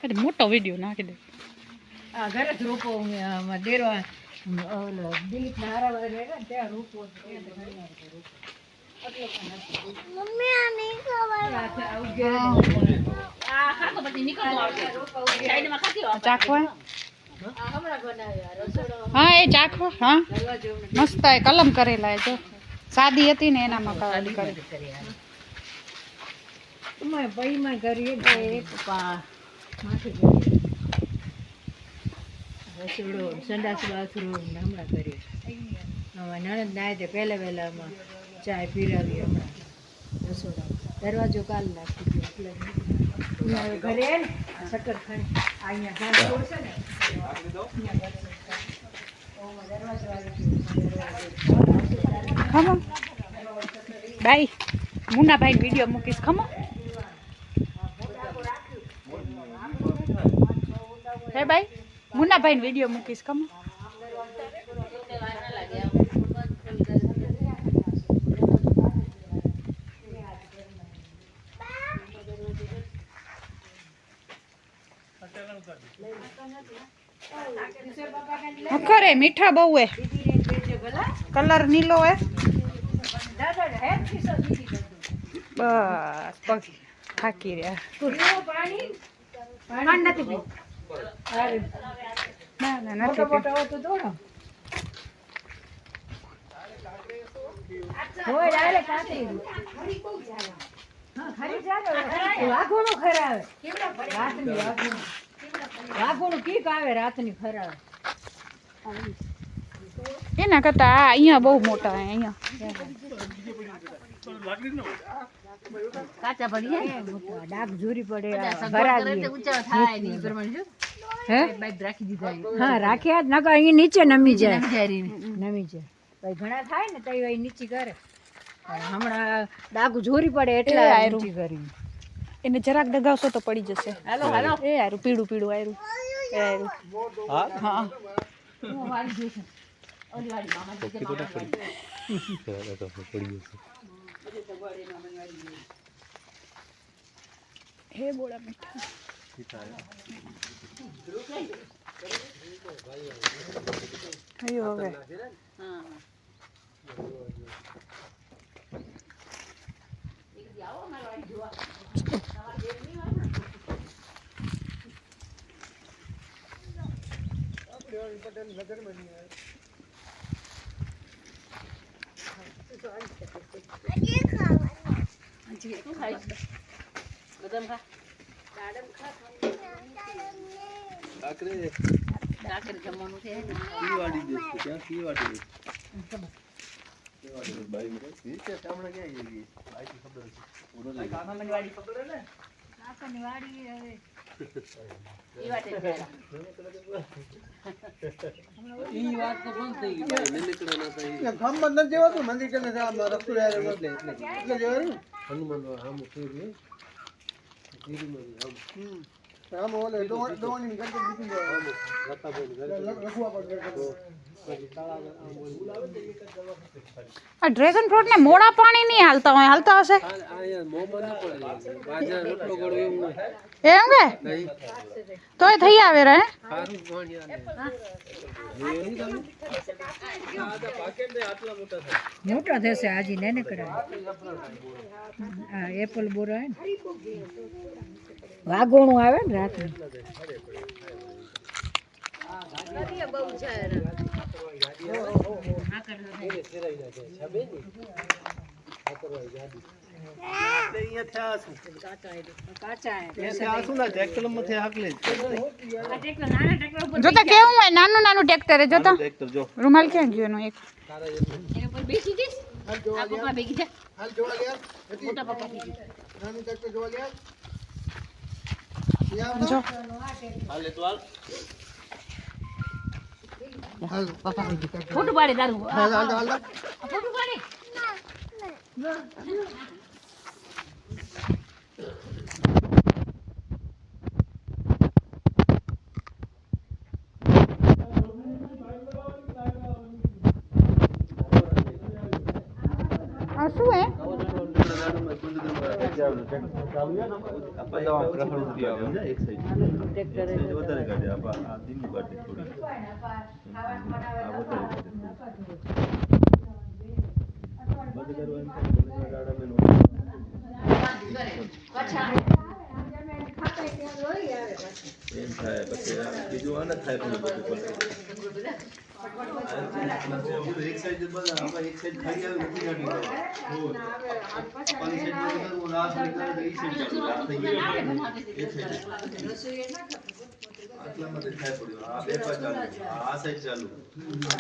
અરે મોટો વિડિયો નાખી દે. આ ઘરે જ રોપો દેરો ઓલો દિલીપ ના હારા રહે ને ત્યાં રોપો મમ્મી આ નહીં ખવાય આ ખાતો પછી નીકળતો આવશે સાઈડમાં ખાતી હો ચાખવા આ હમણાં બનાવ્યા રસોડો હા એ ચાખવા હા મસ્ત એ કલમ કરેલા એ જો સાદી હતી ને એનામાં કાળી કરી તમારે ભાઈમાં કરીએ તો એક માથે કરીએ રસોડો સંડાસ બાથરૂમ હમણાં કરીએ હવે નણંદ નાય તે પહેલા વહેલામાં ચાય પીરાવી હમણાં રસોડા દરવાજો કાલ નાખી દો એટલે ઘરે ને શક્કર ખાંડ અહીંયા ઘાસ છોડશે ને ખમો બાય મુન્નાભાઈ વિડિયો મૂકીશ ખમો હે બાય મુન્નાભાઈ વિડિયો મૂકીશ ખમો કરે મીઠા બહુ હે કલર નીલો હે બસ પગ થાકી રહ્યા ના ના નથી વાઘોનું કીક આવે રાતની ખરાવે એના કરતા અહીંયા બહુ મોટા હે અહીંયા કાચા પડી જાય ડાક ઝૂરી પડે ભરાવી હે બાઈક રાખી દીધા હા રાખ્યા જ નકર અહીં નીચે નમી જાય નમી જાય ભાઈ ઘણા થાય ને તો એ નીચે કરે હમણાં ડાક ઝૂરી પડે એટલે નીચે કરી એને જરાક દગાવશો તો પડી જશે હાલો હાલો એ આયરું પીળું પીળું આયરું એ આયરું હા હું વાળી જોઈશ ઓલી વાળી મામા જે મામા પડી જશે હે બોળા મીઠા આયો હવે હા આ ડ્રેગન ફ્રૂટ ને મોડા પાણી નહીં હાલતા હોય હાલતા હશે એમ કે તોય થઈ આવે રે મોટા થશે આજે ને કરાય હા એપલ બોરો હે ને વાઘોણું આવે ને રાતનું જોતા કેવું હોય નાનું નાનું ટ્રેક્ટર જોતા રૂમાલ ક્યાં ગયો એનો એક જો ફોટો પાડે તારું ફોટો પાડે આ શું હે બીજું આને થાય પણ એક સાઈડ આપણે એક સાઈડ ખાઈ આવે નથી ગાડી પાલી સાઈડ માં હું રાત નીકળે તો ઈ સાઈડ આટલા માટે થાય પડ્યું આ બે પાસ ચાલુ આ સાઈડ ચાલુ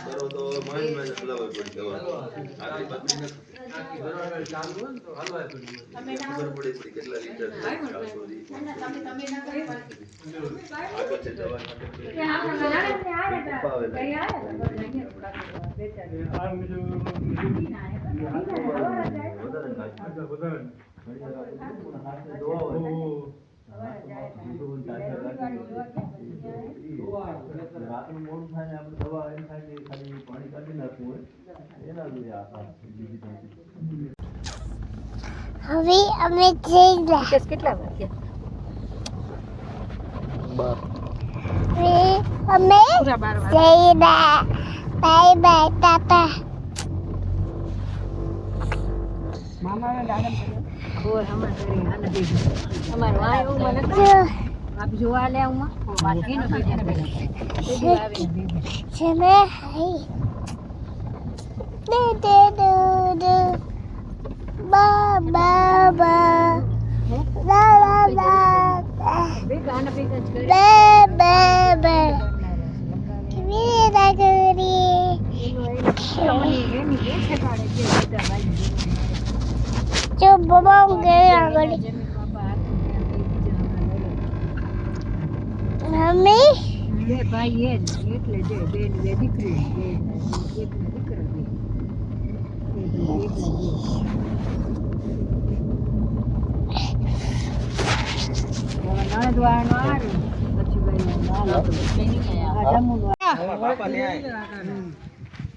કરો તો માઇન્ડ ચલાવવા પડી દવા આગળ પકડી નથી ચાલુ હોય તો હાલવા પડી ખબર પડે છે કેટલા લીટર આગળ છે દવા રાતનું મોડું થાય આપણે દવા એમ થાય કે ખાલી પાણી કાઢી નાખવું હોય એના જોઈએ હવે અમે જઈ ગયા કેટલા વાગ્યા હવે અમે જઈ ગયા બાય બાય ટાટા મામાને દાડમ ઓર હમણાં કરી આને દેજો અમાર વાય એવું મને આપ જોવા લે હું બાકી નો બીજા બેઠા આવી ચલે હાય દે દે દે દે બા બા બા લા લા લા બે ગાના બે જ કરી બે બે બે વી દાગરી એની બે છે પાડે જે બધા ભાઈ જો બબમ ગયા આગળ મમ્મી બે ભાઈ એ એટલે જે બેન બે દીકરી બે એક દીકરા બે નણદ વાળનો આવે પછી ભાઈ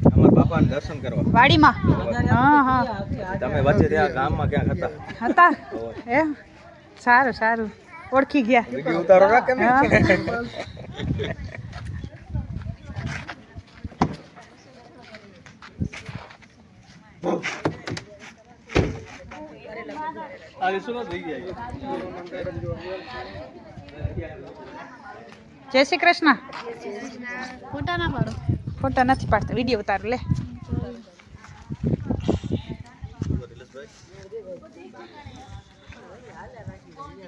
અમારા બાપાને દર્શન કરવા વાડીમાં હા હા તમે વચ્ચે ત્યાં ગામમાં ક્યાં હતા હતા એ સારું સારું ઓળખી ગયા વિડિયો ઉતારો ના કેમ હા. આલી સુનો થઈ ગયા જય શ્રી કૃષ્ણ ફોટા ના પાડો ફોટા નથી પાડતા વિડીયો ઉતાર લે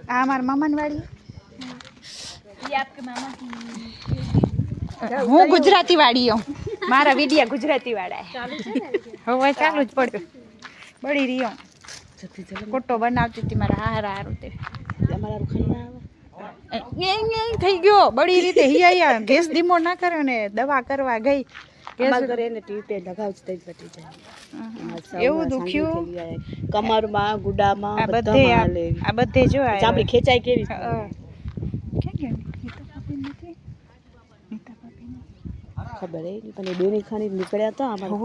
આ મારા મામાની વાડી હું ગુજરાતી વાડી હું મારા વિડિયા ગુજરાતી વાળા હવે ચાલુ જ પડ્યું બળી રહ્યો કોટો બનાવતી હતી મારા હારા હારું તે થઈ ગયો બળી રીતે હિયા ગેસ ધીમો ના કર્યો ને દવા કરવા ગઈ એવું દુખ્યું કમરમાં ગુડામાં આ બધે જો ચામડી ખેંચાય કેવી ખબર એ પણ એ બેની ખાની નીકળ્યા હતા અમારે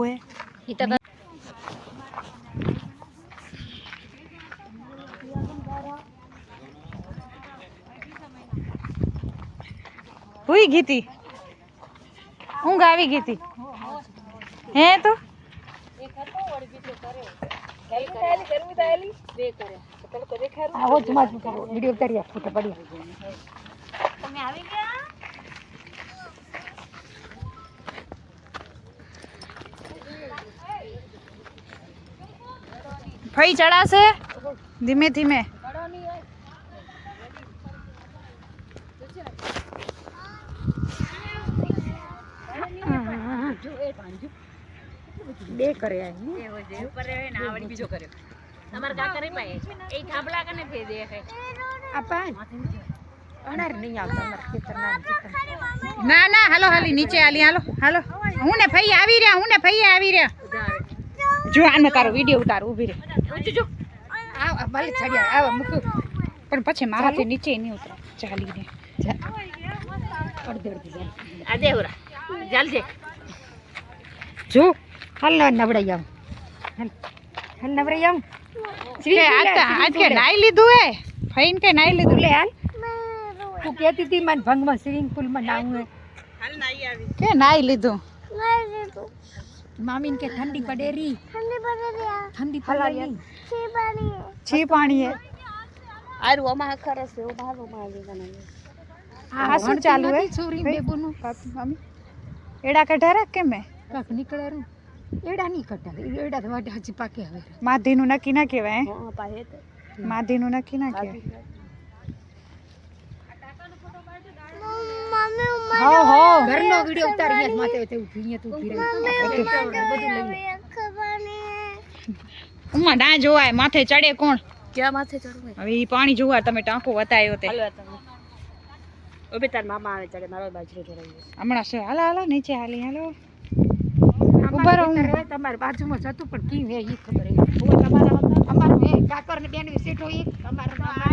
હુઈ ગઈ તી ઊંઘ આવી ગઈ તી હે તો આવો જ માજું કરો વિડિયો ઉતારી આપ ફોટો પડી તમે આવી ગયા ફઈ ચડાશે ધીમે ધીમે બે કરે ઉપર રહે ને આવડી બીજો કર્યો તમાર કાકા રે પાએ એ થાંભલા કને ફે દે આપા અનાર નહીં આવતા અનાર ખેતરના ના ના હાલો હાલી નીચે હાલી હાલો હાલો હું ને ફઈ આવી રહ્યા હું ને ફઈ આવી રહ્યા જો આને તારો વિડિયો ઉતાર ઊભી રે જો આ ભલે ચડ્યા આવ મૂક પણ પછી મારાથી નીચે નહીં ઉતરો ચાલીને આ દેવરા જલ્દી જો હાલ નવડાઈ આવ હાલ નવડાઈ આવ કે આજ કે નાઈ લીધું હે ફઈન કે નાઈ લીધું લે હાલ તું કહેતી હતી મને ભંગમાં સ્વિમિંગ પુલમાં નાવું કે નાઈ લીધું મામીને કે ઠંડી પડે રી ઠંડી પડે રી છી પાણી હે આરું અમાર ખરસ છે ભાલો મારી ગને આ શું ચાલુ હે છોરી બેબુનું મમ્મી એડા કઢારા કે મે કાક નીકળે રૂ એડા નહીં કટાવે એડા તો વાડે હજી પાકે હવે માધીનું નક્કી ના કહેવાય હે? હા પાહે તો માધીનું નક્કી ના કહેવાય હો હો ઘરનો વિડિયો ઉતારી ને માથે તે ઉભી તું ઉભી રહી બધું લઈ લે ઉમા ના જોવાય માથે ચડે કોણ ક્યાં માથે ચડવું હવે ઈ પાણી જોવા તમે ટાંકો વતાયો તે હાલો તમે ઓબે તાર મામા આવે ચડે મારો બાજરો ધરાવી હમણાં છે હાલા હાલા નીચે હાલી હાલો ઉભા રહો તમારી બાજુમાં જતું પણ કી હે ઈ ખબર હે તમારા અમારું હે કાકર ને બેન સેઠો ઈ અમારા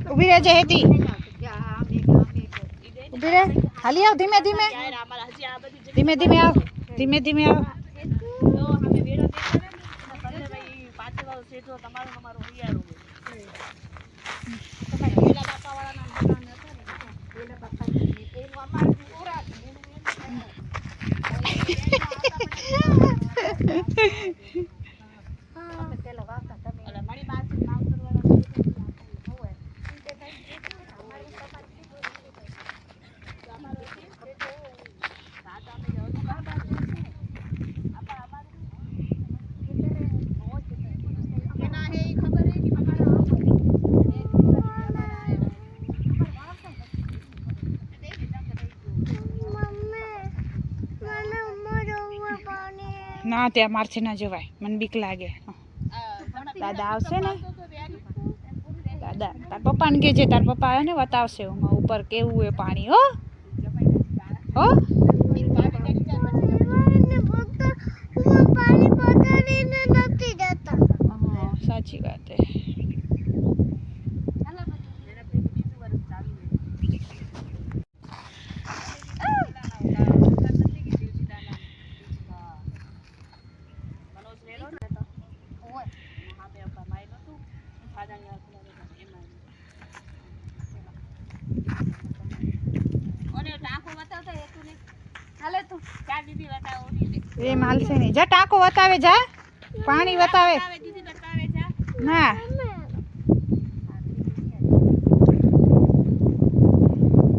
ઉભી રહેજે હેતી ઉભી રહે હાલી આવ ધીમે ધીમે ધીમે ધીમે આવ ધીમે ધીમે આવ ના ત્યાં મારથી ના જવાય મને બીક લાગે દાદા આવશે ને દાદા તાર પપ્પાને કહેજે તાર પપ્પા આવે ને બતાવશે ઉપર કેવું હે પાણી હો હો સાચી વાત હે એ માલશે નહીં જા ટાંકો વતાવે જા પાણી વતાવે ના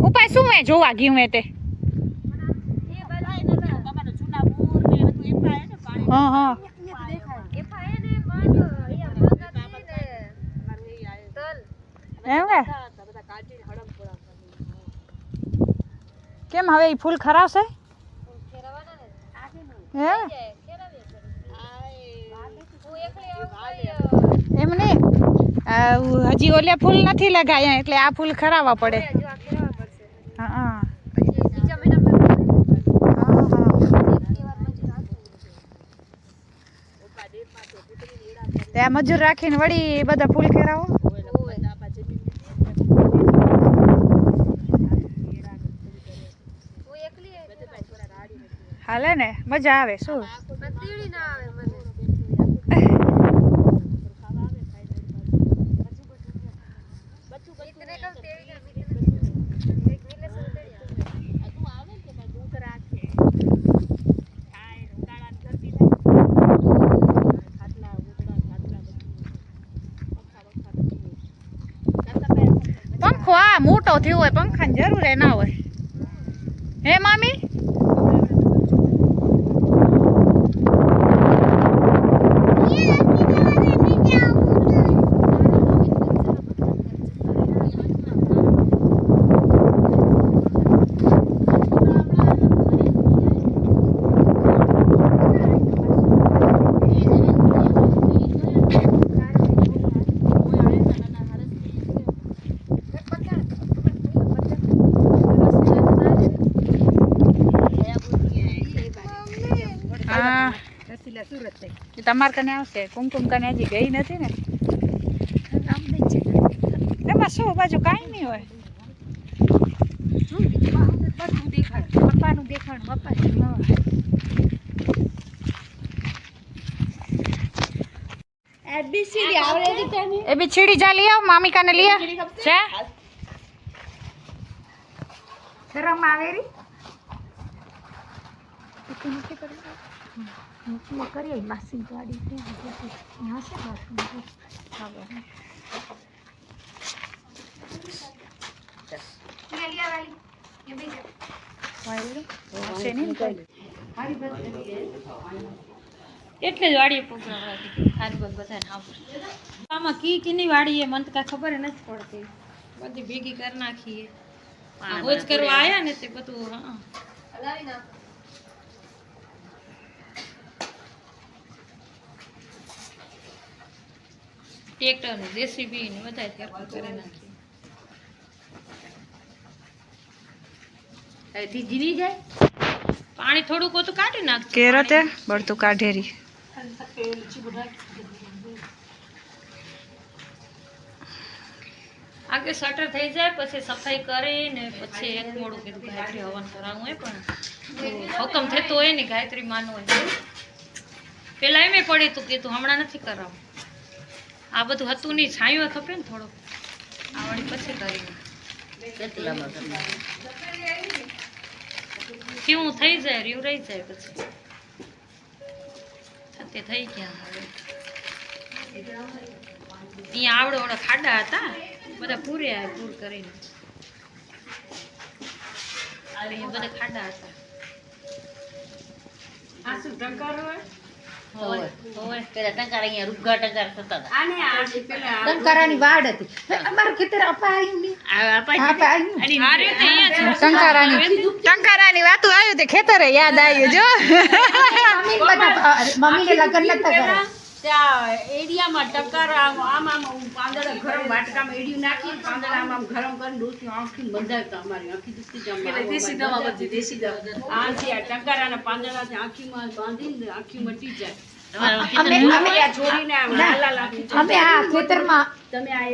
ઉપાય શું હે જોવા ગયું હે તે હા હા એમ ને કેમ હવે એ ફૂલ ખરાશે એમ નહીં હજી ઓલે ફૂલ નથી લગાયા એટલે આ ફૂલ ખરાવા પડે હા હા ત્યાં મજૂર રાખીને વળી બધા ફૂલ ખેરાવો હાલે ને મજા આવે શું પંખો આ મોટો થયો હોય પંખાની જરૂર ના હોય હે મામી તમારે કને આવશે કુમકુમ કને હજી ગઈ નથી ને એમાં શું બાજુ કાંઈ નહીં હોય પપ્પાનું દેખાણ પપ્પા ए भी छिड़ी जा लिया मामी का ने लिया छे शरम आवेरी करिए मासी गाड़ी यहाँ से એટલે જ વાડીએ પોગરાવાથી હારી બધાને આમાં કીની વાડીએ મને તો કાંઈ ખબર નથી પડતી બધી ભેગી કરી નાખીએ ભોજ કરવા આવ્યા ને તે બધું હા ટ્રેક્ટર ને જેસીબી ને બધા ફેરફાર કરી નાખીએ અહીંથી જીની જાય પાણી થોડુંક ઓછું કાઢી નાખ કેરતે બળતું કાઢેરી આગે શટર થઈ જાય પછી સફાઈ કરીને પછી એક મોડું કીધું ગાયત્રી હવન કરાવવું હોય પણ હુકમ થતો હોય ને ગાયત્રી માનવું હોય પેલા એમ પડી તું કીધું હમણાં નથી કરાવું આ બધું હતું નહીં છાંયો ખપે ને થોડુંક આ વળી પછી કરીને કેવું થઈ જાય રીવ રહી જાય પછી તે થઈ ગયા હવે અહીંયા આવડો આવડો ખાડા હતા બધા પૂરે પૂર કરીને અહીંયા બધા ખાડા હતા આ શું ટંકાર હોય ટંકારાની વાડ હતી અમારું ખેતર ટંકારાની વાતું આવ્યું તે ખેતર યાદ આવ્યું જો મમ્મીને લગ્ન નતા કર્યા ત્યાં એડિયામાં ટકાર આમ પાંદડા ગરમ વાટકામાં એડિયું નાખી પાંદડા આમ ગરમ કરીને ડોસી આંખી બંધાવતા અમારી આંખી દુખતી જ દેશી દવા બધી દેશી દવા આ છે આ ટકારાના પાંદડાથી આંખીમાં બાંધીને આંખી મટી જાય અમે આ છોડીને આમ લાલા લાખી અમે આ ખેતરમાં તમે આ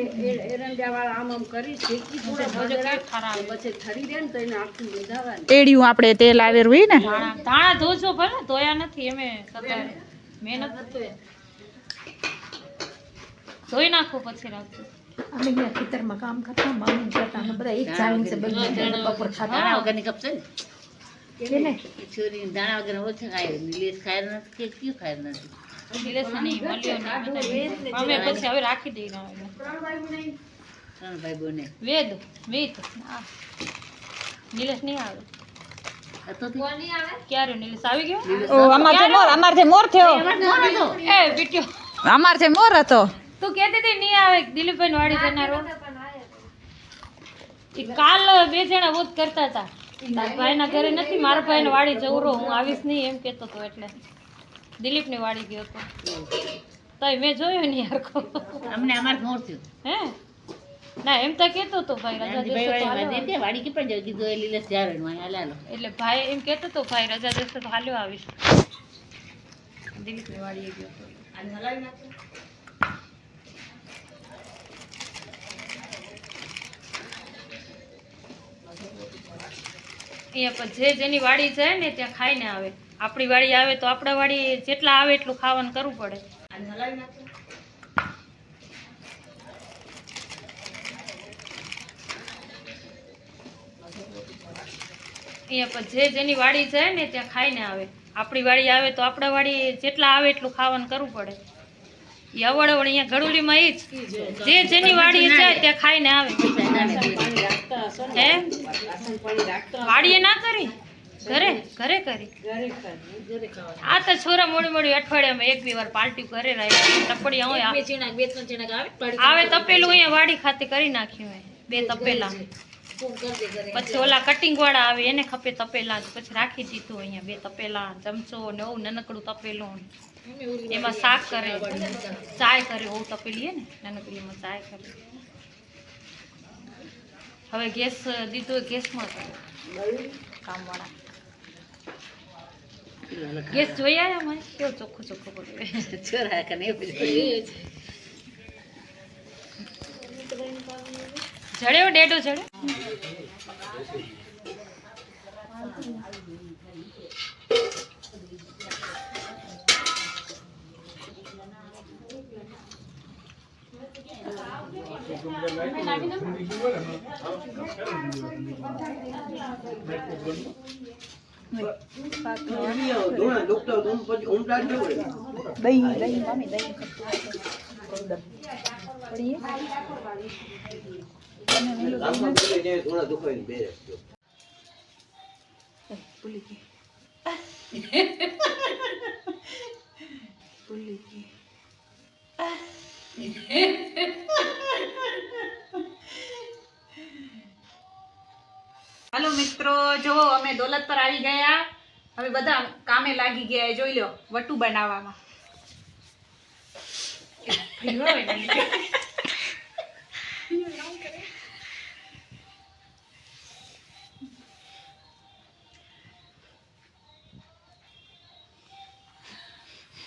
એરંડાવાળા આમ કરી શેકી થોડા ભજકા ખરાબ પછી ઠરી રહે ને તો એને આંખી બંધાવવાની એડિયું આપણે તેલ આવેલું હોય ને ધાણા ધોજો ભલે ધોયા નથી અમે મહેનત નથી ધોઈ નાખો પછી રાખજો અમે અહીંયા ખેતરમાં કામ કરતા મમ્મી કરતા અમે બધા એક જાણી છે બંને બપોર ખાતા દાણા વગરની કપ છે ને કે ને છોરી દાણા વગર ઓછા ખાય નિલેશ ખાય નથી કે કયું ખાય નથી નિલેશ નહીં મળ્યો નહીં અમે પછી હવે રાખી દઈ ત્રણ ભાઈ બોને વેદ મીત નિલેશ નહીં આવે હતો ક્યારે નિલેશ આવી ગયો ઓ અમારથી મોર થયો એ બીટ્યો અમારથી મોર હતો તું કહેતી હતી નહીં આવે દિલીપભાઈ વાડી જનારો કાલ બે જણા વોત કરતા હતા ભાઈના ઘરે નથી મારા ભાઈને વાડી જવરો હું આવીશ નહીં એમ કહેતો હતો એટલે દિલીપની વાડી ગયો હતો તો મેં જોયું નહીં યાર અમને અમાર મોર થયું હે ના એમ તો કહેતો હતો ભાઈ રજા દેશે તો હાલ્યો વાડી કે પણ જઈ કીધું એ લીલેશ જારે હાલો એટલે ભાઈ એમ કહેતો હતો ભાઈ રજા દેશે તો હાલ્યો આવીશ દિલીપની વાડીએ ગયો હતો આને હલાવી નાખો અહીંયા પણ જે જેની વાડી જાય ને ત્યાં ખાઈને આવે આપણી વાડી આવે તો આપણા વાડી જેટલા આવે એટલું ખાવાનું કરવું પડે અહીંયા પણ જે જેની વાડી જાય ને ત્યાં ખાઈને આવે આપણી વાડી આવે તો આપણા વાડી જેટલા આવે એટલું ખાવાનું કરવું પડે એ અવળ અવળ અહીંયા ગળુલીમાં એ જ જે જેની વાડી જાય ત્યાં ખાઈને આવે હે વાડીએ ના કરી ઘરે ઘરે કરી આ તો છોરા મોડી મોડી અઠવાડિયામાં એક બે વાર પાર્ટી કરે ટપડી આવે તપેલું અહીંયા વાડી ખાતે કરી નાખ્યું હોય બે તપેલા પછી ઓલા કટિંગ વાળા આવે એને ખપે તપેલા પછી રાખી દીધું અહીંયા બે તપેલા ચમચો ને એવું નાનકડું તપેલું એમાં શાક કરે ચાય કરે એવું તપેલી ને નાનકડી એમાં ચાય કરે હવે ગેસ દીધો ગેસમાં કરે કામવાળા ગેસ જોઈ આવ્યા મને કેવો ચોખ્ખો ચોખ્ખો પડે છોરા કને જડ્યો ડેડો જડ્યો દહીં દહીં મામી દહીં પડીએ હાલો મિત્રો, જો અમે દોલત પર આવી ગયા. હવે બધા કામે લાગી ગયા. જોઈ લો વટુ બનાવવામાં.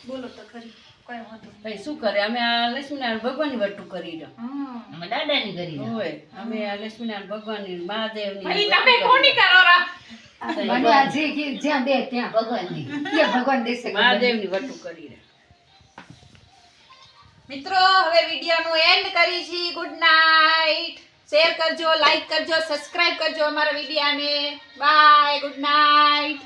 બોલો તો ખરી, કઈ વાંધો ભાઈ શું કરે, અમે આ લક્ષ્મીનારાયણ ભગવાનની વટુ કરી રહ્યો. અમે દાદાની કરી રહ્યા. હોય અમે આ લક્ષ્મીનારાયણ ભગવાનની મહાદેવની ભાઈ તમે કોની કરો રા? મને આ જ્યાં દે ત્યાં ભગવાનની. ત્યાં ભગવાન દેશે મહાદેવની વટુ કરી રહ્યા. મિત્રો હવે વિડીયોનું એન્ડ કરી છી. Good night. શેર કરજો, લાઈક કરજો, સબસ્ક્રાઇબ કરજો અમારા વિડીયાને. By, good night.